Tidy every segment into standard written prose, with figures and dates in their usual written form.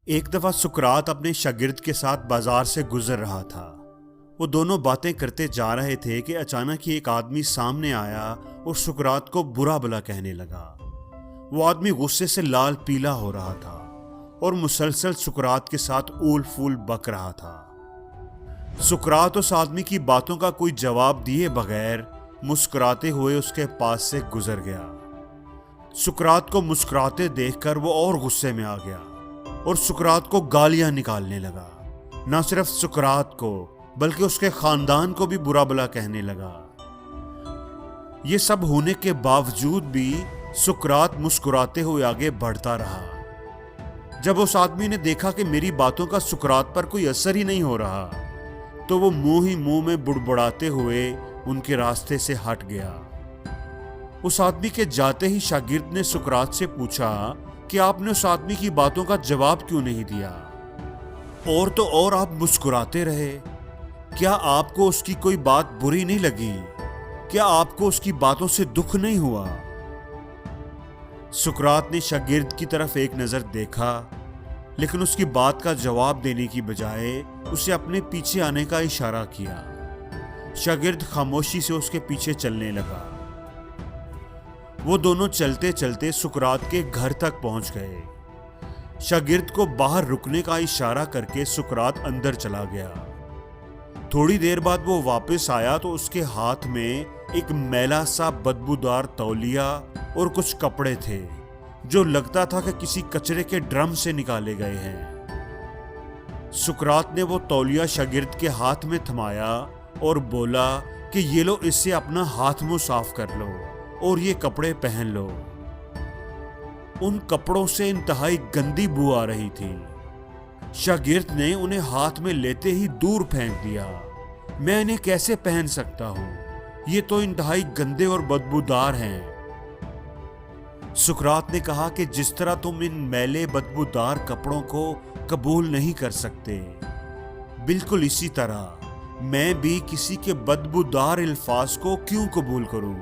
एक दफा सुकरात अपने शागिर्द के साथ बाजार से गुजर रहा था। वो दोनों बातें करते जा रहे थे कि अचानक ही एक आदमी सामने आया और सुकरात को बुरा भला कहने लगा। वो आदमी गुस्से से लाल पीला हो रहा था और मुसलसल सुकरात के साथ ऊल फूल बक रहा था। सुकरात उस आदमी की बातों का कोई जवाब दिए बगैर मुस्कुराते हुए उसके पास से गुजर गया। सुकरात को मुस्कुराते देखकर वो और गुस्से में आ गया और सुकरात को गालियां निकालने लगा। न सिर्फ सुकरात को बल्कि उसके खानदान को भी बुरा भला कहने लगा। ये सब होने के बावजूद भी सुकरात मुस्कुराते हुए आगे बढ़ता रहा। जब उस आदमी ने देखा कि मेरी बातों का सुकरात पर कोई असर ही नहीं हो रहा, तो वो मुंह ही मुंह में बुड़बुड़ाते हुए उनके रास्ते से हट गया। उस आदमी के जाते ही शागिर्द ने सुकरात से पूछा कि आपने उस आदमी की बातों का जवाब क्यों नहीं दिया? और तो और आप मुस्कुराते रहे। क्या आपको उसकी कोई बात बुरी नहीं लगी? क्या आपको उसकी बातों से दुख नहीं हुआ? सुकरात ने शागिर्द की तरफ एक नजर देखा, लेकिन उसकी बात का जवाब देने की बजाय उसे अपने पीछे आने का इशारा किया। शागिर्द खामोशी से उसके पीछे चलने लगा। वो दोनों चलते चलते सुकरात के घर तक पहुंच गए। शागिर्द को बाहर रुकने का इशारा करके सुकरात अंदर चला गया। थोड़ी देर बाद वो वापस आया तो उसके हाथ में एक मैला सा बदबूदार तौलिया और कुछ कपड़े थे जो लगता था कि किसी कचरे के ड्रम से निकाले गए हैं। सुकरात ने वो तौलिया शागिर्द के हाथ में थमाया और बोला कि ये लो, इससे अपना हाथ मुंह साफ कर लो और ये कपड़े पहन लो। उन कपड़ों से इंतहाई गंदी बू आ रही थी। शागिर्द ने उन्हें हाथ में लेते ही दूर फेंक दिया। मैं इन्हें कैसे पहन सकता हूं? ये तो इंतहाई गंदे और बदबूदार हैं। सुकरात ने कहा कि जिस तरह तुम इन मैले बदबूदार कपड़ों को कबूल नहीं कर सकते, बिल्कुल इसी तरह मैं भी किसी के बदबूदार अल्फाज को क्यों कबूल करूं?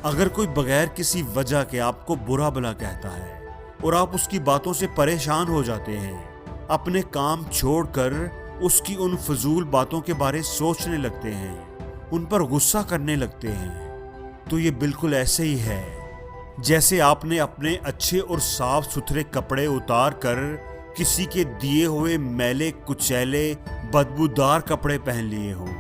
अगर कोई बगैर किसी वजह के आपको बुरा भला कहता है और आप उसकी बातों से परेशान हो जाते हैं, अपने काम छोड़कर उसकी उन फजूल बातों के बारे सोचने लगते हैं, उन पर गुस्सा करने लगते हैं, तो ये बिल्कुल ऐसे ही है जैसे आपने अपने अच्छे और साफ सुथरे कपड़े उतार कर किसी के दिए हुए मैले कुचैले बदबूदार कपड़े पहन लिए हों।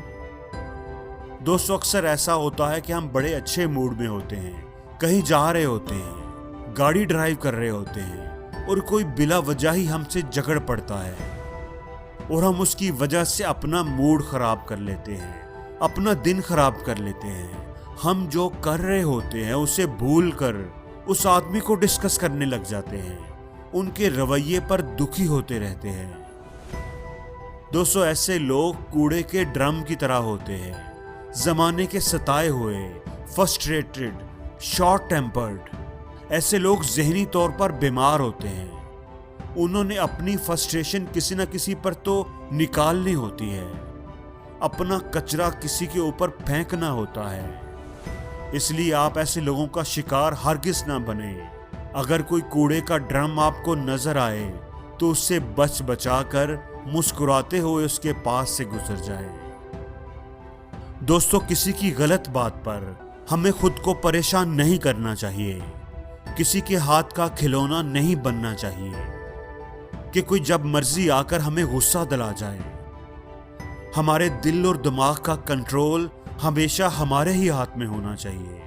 दोस्तों, अक्सर ऐसा होता है कि हम बड़े अच्छे मूड में होते हैं, कहीं जा रहे होते हैं, गाड़ी ड्राइव कर रहे होते हैं और कोई बिला वजह ही हमसे झगड़ पड़ता है और हम उसकी वजह से अपना मूड खराब कर लेते हैं, अपना दिन खराब कर लेते हैं। हम जो कर रहे होते हैं उसे भूल कर उस आदमी को डिस्कस करने लग जाते हैं, उनके रवैये पर दुखी होते रहते हैं। दोस्तों, ऐसे लोग कूड़े के ड्रम की तरह होते हैं, जमाने के सताए हुए, फ्रस्ट्रेटेड, शॉर्ट टेम्पर्ड। ऐसे लोग ज़हनी तौर पर बीमार होते हैं। उन्होंने अपनी फ्रस्ट्रेशन किसी न किसी पर तो निकालनी होती है, अपना कचरा किसी के ऊपर फेंकना होता है। इसलिए आप ऐसे लोगों का शिकार हरगिज ना बने। अगर कोई कूड़े का ड्रम आपको नजर आए तो उससे बच बचाकर मुस्कुराते हुए उसके पास से गुजर जाए। दोस्तों, किसी की गलत बात पर हमें खुद को परेशान नहीं करना चाहिए, किसी के हाथ का खिलौना नहीं बनना चाहिए कि कोई जब मर्जी आकर हमें गुस्सा दिला जाए। हमारे दिल और दिमाग का कंट्रोल हमेशा हमारे ही हाथ में होना चाहिए।